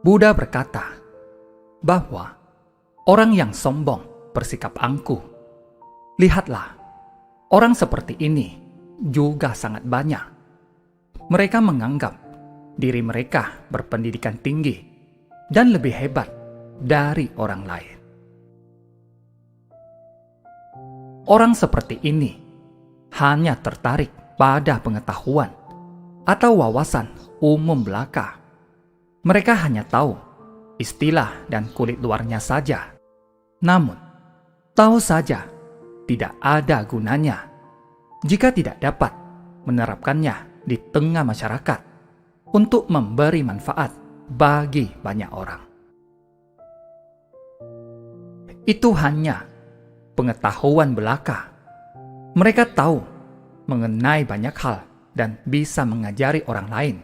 Buddha berkata bahwa orang yang sombong bersikap angkuh. Lihatlah, orang seperti ini juga sangat banyak. Mereka menganggap diri mereka berpendidikan tinggi dan lebih hebat dari orang lain. Orang seperti ini hanya tertarik pada pengetahuan atau wawasan umum belaka. Mereka hanya tahu istilah dan kulit luarnya saja. Namun, tahu saja tidak ada gunanya jika tidak dapat menerapkannya di tengah masyarakat untuk memberi manfaat bagi banyak orang. Itu hanya pengetahuan belaka. Mereka tahu mengenai banyak hal dan bisa mengajari orang lain.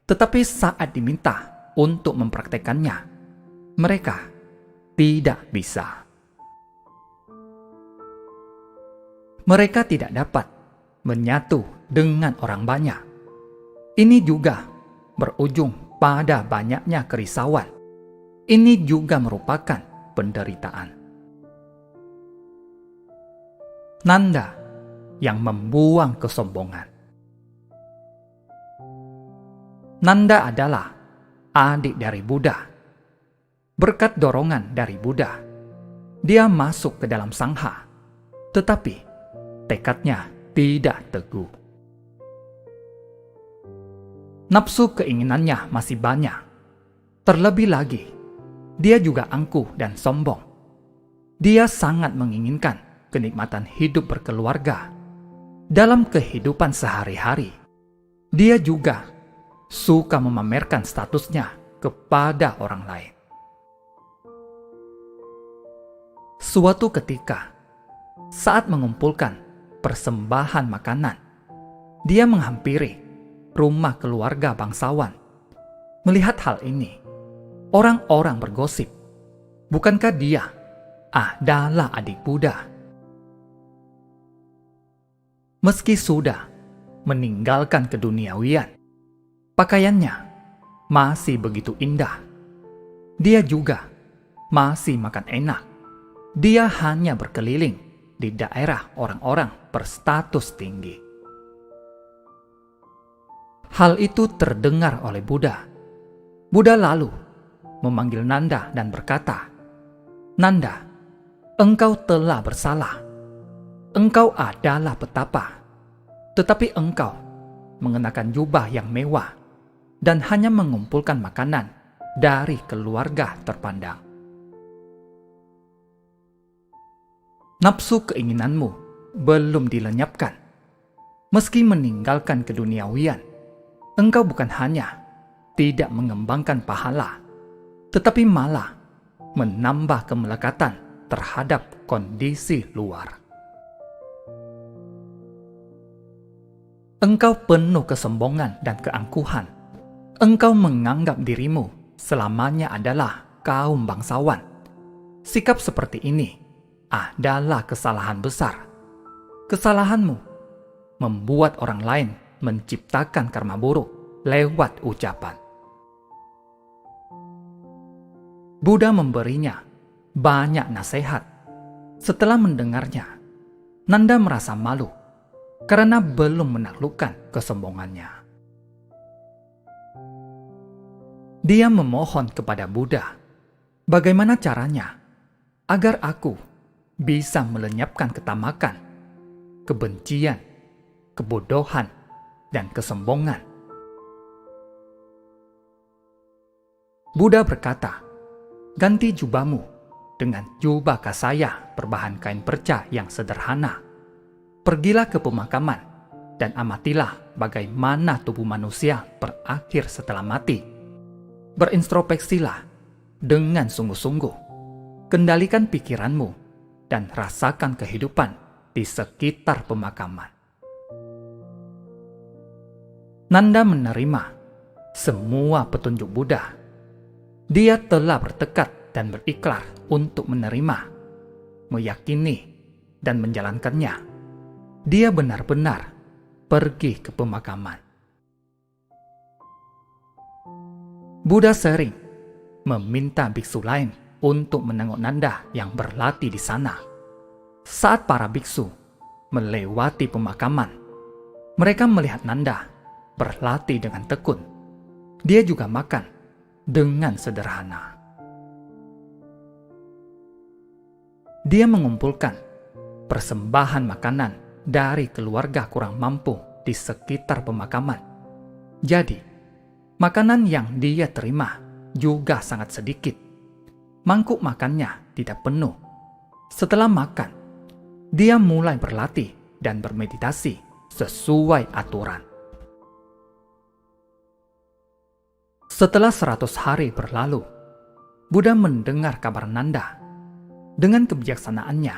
Tetapi saat diminta untuk mempraktekannya, mereka tidak bisa. Mereka tidak dapat menyatu dengan orang banyak. Ini juga berujung pada banyaknya kerisauan. Ini juga merupakan penderitaan. Nanda yang membuang kesombongan. Nanda adalah adik dari Buddha. Berkat dorongan dari Buddha, dia masuk ke dalam sangha, tetapi tekadnya tidak teguh. Nafsu keinginannya masih banyak. Terlebih lagi, dia juga angkuh dan sombong. Dia sangat menginginkan kenikmatan hidup berkeluarga. Dalam kehidupan sehari-hari, dia juga suka memamerkan statusnya kepada orang lain. Suatu ketika, saat mengumpulkan persembahan makanan, dia menghampiri rumah keluarga bangsawan. Melihat hal ini, orang-orang bergosip, bukankah dia adalah adik Buddha? Meski sudah meninggalkan keduniawian, pakaiannya masih begitu indah. Dia juga masih makan enak. Dia hanya berkeliling di daerah orang-orang berstatus tinggi. Hal itu terdengar oleh Buddha. Buddha lalu memanggil Nanda dan berkata, "Nanda, engkau telah bersalah. Engkau adalah petapa, tetapi engkau mengenakan jubah yang mewah dan hanya mengumpulkan makanan dari keluarga terpandang. Nafsu keinginanmu belum dilenyapkan. Meski meninggalkan keduniawian, engkau bukan hanya tidak mengembangkan pahala, tetapi malah menambah kemelekatan terhadap kondisi luar. Engkau penuh kesombongan dan keangkuhan. Engkau menganggap dirimu selamanya adalah kaum bangsawan. Sikap seperti ini adalah kesalahan besar. Kesalahanmu membuat orang lain menciptakan karma buruk lewat ucapan. Buddha memberinya banyak nasihat. Setelah mendengarnya, Nanda merasa malu karena belum menaklukkan kesombongannya. Dia memohon kepada Buddha, bagaimana caranya agar aku bisa melenyapkan ketamakan, kebencian, kebodohan, dan kesombongan. Buddha berkata, ganti jubahmu dengan jubah kasaya berbahan kain perca yang sederhana. Pergilah ke pemakaman dan amatilah bagaimana tubuh manusia berakhir setelah mati. Berintrospeksilah dengan sungguh-sungguh. Kendalikan pikiranmu dan rasakan kehidupan di sekitar pemakaman. Nanda menerima semua petunjuk Buddha. Dia telah bertekad dan berikrar untuk menerima, meyakini, dan menjalankannya. Dia benar-benar pergi ke pemakaman. Buddha sering meminta biksu lain untuk menengok Nanda yang berlatih di sana. Saat para biksu melewati pemakaman, mereka melihat Nanda berlatih dengan tekun. Dia juga makan dengan sederhana. Dia mengumpulkan persembahan makanan dari keluarga kurang mampu di sekitar pemakaman. Jadi, makanan yang dia terima juga sangat sedikit. Mangkuk makannya tidak penuh. Setelah makan, dia mulai berlatih dan bermeditasi sesuai aturan. Setelah 100 hari berlalu, Buddha mendengar kabar Nanda. Dengan kebijaksanaannya,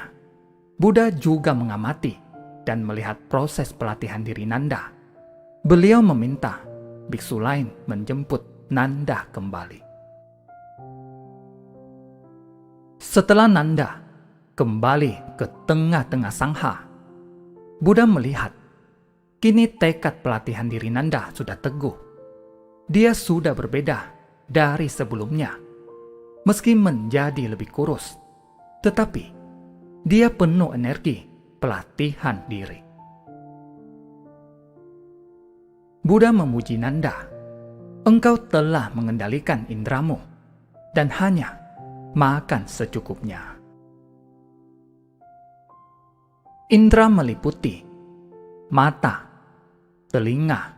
Buddha juga mengamati dan melihat proses pelatihan diri Nanda. Beliau meminta biksu lain menjemput Nanda kembali. Setelah Nanda kembali ke tengah-tengah sangha, Buddha melihat kini tekad pelatihan diri Nanda sudah teguh. Dia sudah berbeda dari sebelumnya. Meski menjadi lebih kurus, tetapi dia penuh energi pelatihan diri. Buddha memuji Nanda. Engkau telah mengendalikan indramu dan hanya makan secukupnya. Indra meliputi mata, telinga,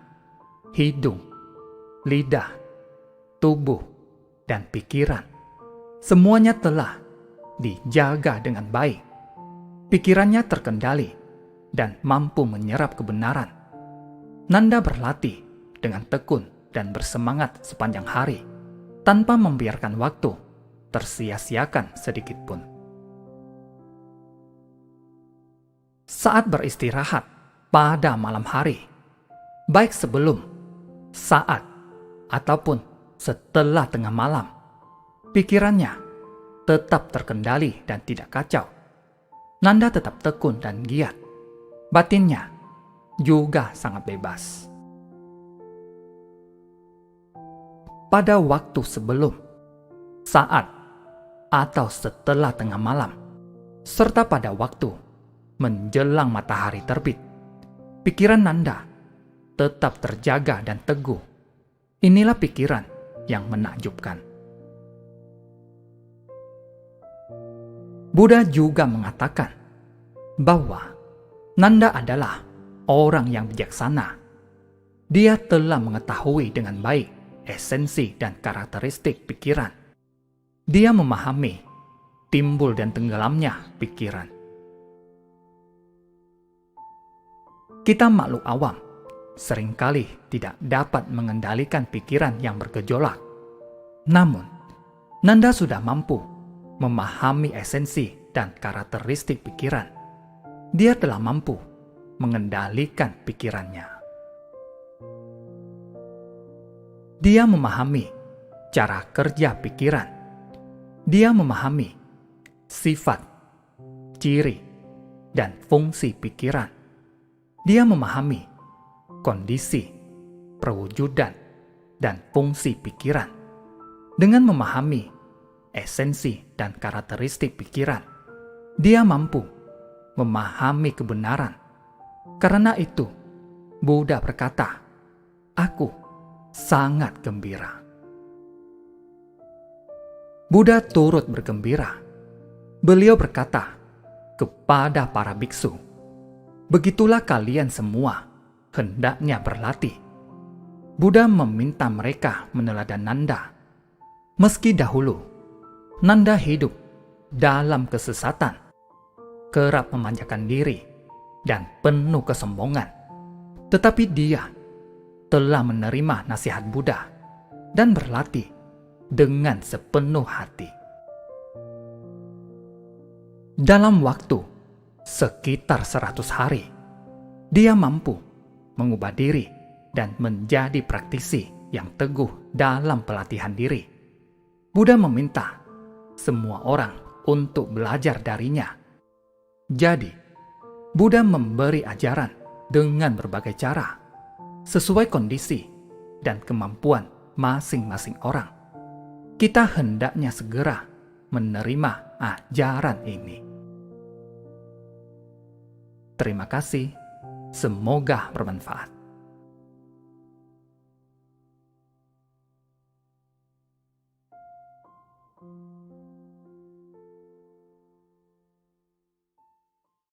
hidung, lidah, tubuh, dan pikiran. Semuanya telah dijaga dengan baik. Pikirannya terkendali dan mampu menyerap kebenaran. Nanda berlatih dengan tekun dan bersemangat sepanjang hari, tanpa membiarkan waktu tersia-siakan sedikit pun. Saat beristirahat pada malam hari, baik sebelum, saat, ataupun setelah tengah malam, pikirannya tetap terkendali dan tidak kacau. Nanda tetap tekun dan giat. Batinnya juga sangat bebas. Pada waktu sebelum, saat, atau setelah tengah malam, serta pada waktu menjelang matahari terbit, pikiran Nanda tetap terjaga dan teguh. Inilah pikiran yang menakjubkan. Buddha juga mengatakan bahwa Nanda adalah orang yang bijaksana. Dia telah mengetahui dengan baik esensi dan karakteristik pikiran. Dia memahami timbul dan tenggelamnya pikiran. Kita makhluk awam seringkali tidak dapat mengendalikan pikiran yang bergejolak. Namun, Nanda sudah mampu memahami esensi dan karakteristik pikiran. Dia telah mampu mengendalikan pikirannya. Dia memahami cara kerja pikiran. Dia memahami sifat, ciri, dan fungsi pikiran. Dia memahami kondisi, perwujudan, dan fungsi pikiran. Dengan memahami esensi dan karakteristik pikiran, dia mampu memahami kebenaran. Karena itu, Buddha berkata, "Aku sangat gembira." Buddha turut bergembira. Beliau berkata kepada para biksu, "Begitulah kalian semua hendaknya berlatih." Buddha meminta mereka meneladan Nanda. Meski dahulu Nanda hidup dalam kesesatan, kerap memanjakan diri, dan penuh kesombongan. Tetapi dia telah menerima nasihat Buddha dan berlatih dengan sepenuh hati. Dalam waktu sekitar 100 hari, dia mampu mengubah diri dan menjadi praktisi yang teguh dalam pelatihan diri. Buddha meminta semua orang untuk belajar darinya. Jadi, Buddha memberi ajaran dengan berbagai cara, sesuai kondisi dan kemampuan masing-masing orang. Kita hendaknya segera menerima ajaran ini. Terima kasih, semoga bermanfaat.